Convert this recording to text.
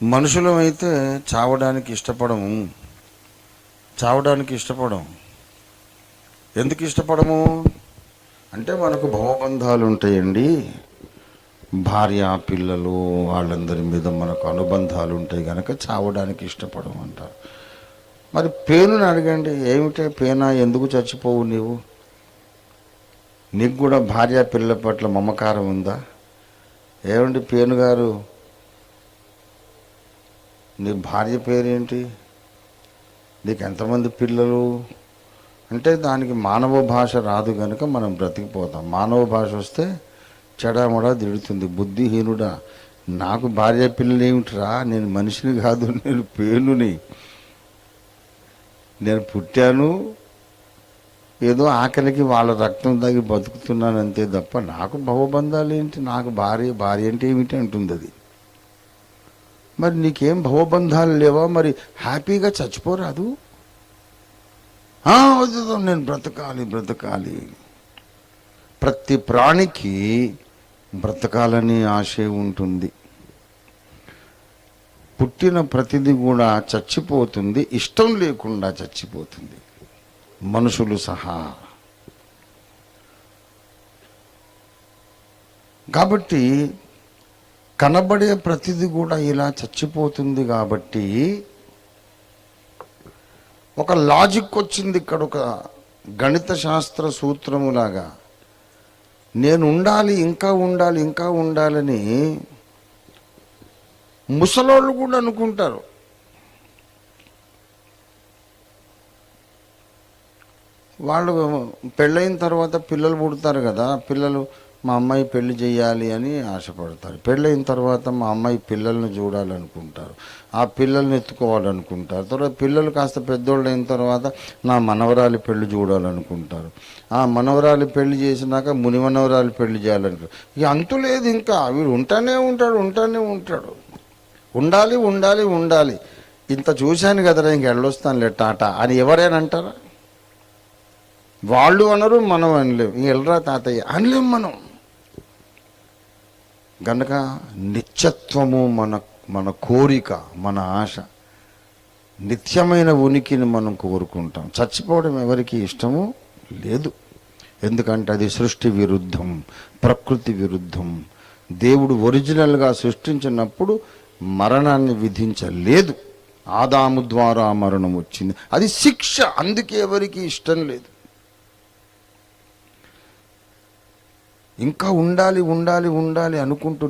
మనుషులమైతే చావడానికి ఇష్టపడము. ఎందుకు ఇష్టపడము అంటే మనకు భవబంధాలు ఉంటాయండి. భార్య పిల్లలు వాళ్ళందరి మీద మనకు అనుబంధాలు ఉంటాయి కనుక చావడానికి ఇష్టపడము అంటారు. మరి పేనుని అడగండి, ఏమిటే పేనా, ఎందుకు చచ్చిపోవు నీవు? నీకు కూడా భార్య పిల్లల పట్ల మమకారం ఉందా? ఏమండి పేను గారు, నీ భార్య పేరేంటి, నీకు ఎంతమంది పిల్లలు అంటే దానికి మానవ భాష రాదు కనుక మనం బ్రతికిపోతాం. మానవ భాష వస్తే చెడామడా తిడుతుంది. బుద్ధిహీనుడా, నాకు భార్య పిల్లలు ఏమిటిరా, నేను మనిషిని కాదు, నేను పేనుని. నేను పుట్టాను, ఏదో ఆఖరికి వాళ్ళ రక్తం తాగి బతుకుతున్నాను అంతే తప్ప నాకు భవబంధాలు ఏంటి, నాకు భార్య అంటే ఏమిటి అంటుంది అది. మరి నీకేం భవబంధాలు లేవా? మరి హ్యాపీగా చచ్చిపోరాదు? వద్దు, నేను బ్రతకాలి. ప్రతి ప్రాణికి బ్రతకాలని ఆశే ఉంటుంది. పుట్టిన ప్రతిదీ కూడా చచ్చిపోతుంది, ఇష్టం లేకుండా చచ్చిపోతుంది, మనుషులు సహా. కాబట్టి కనబడే ప్రతిదీ కూడా ఇలా చచ్చిపోతుంది. కాబట్టి ఒక లాజిక్ వచ్చింది ఇక్కడ, ఒక గణిత శాస్త్ర సూత్రములాగా. నేను ఉండాలి, ఇంకా ఉండాలని ముసలోళ్ళు కూడా అనుకుంటారు. వాళ్ళు పెళ్ళైన తర్వాత పిల్లలు పుడతారు కదా, పిల్లలు మా అమ్మాయి పెళ్లి చేయాలి అని ఆశపడతారు. పెళ్ళైన తర్వాత మా అమ్మాయి పిల్లల్ని చూడాలనుకుంటారు, ఆ పిల్లల్ని ఎత్తుకోవాలనుకుంటారు. తర్వాత పిల్లలు కాస్త పెద్దోళ్ళు అయిన తర్వాత నా మనవరాలి పెళ్లి చూడాలనుకుంటారు. ఆ మనవరాలి పెళ్లి చేసినాక ముని మనవరాలి పెళ్లి చేయాలనుకుంటారు. ఇక అంతు లేదు, ఇంకా వీడు ఉంటానే ఉంటాడు. ఉండాలి. ఇంత చూశాను కదరా, ఇంక వెళ్ళొస్తానులే టాటా అని ఎవరైనా అంటారా? వాళ్ళు అనరు, మనం అనలేం. ఇంక వెళ్ళరా తాతయ్య అనలేం మనం. గనక నిత్యత్వము మన కోరిక, మన ఆశ, నిత్యమైన ఉనికిని మనం కోరుకుంటాం. చచ్చిపోవడం ఎవరికి ఇష్టము లేదు. ఎందుకంటే అది సృష్టి విరుద్ధం, ప్రకృతి విరుద్ధం. దేవుడు ఒరిజినల్గా సృష్టించినప్పుడు మరణాన్ని విధించలేదు. ఆదాము ద్వారా మరణం వచ్చింది, అది శిక్ష. అందుకే ఎవరికి ఇష్టం లేదు. ఇంకా ఉండాలి అనుకుంటూ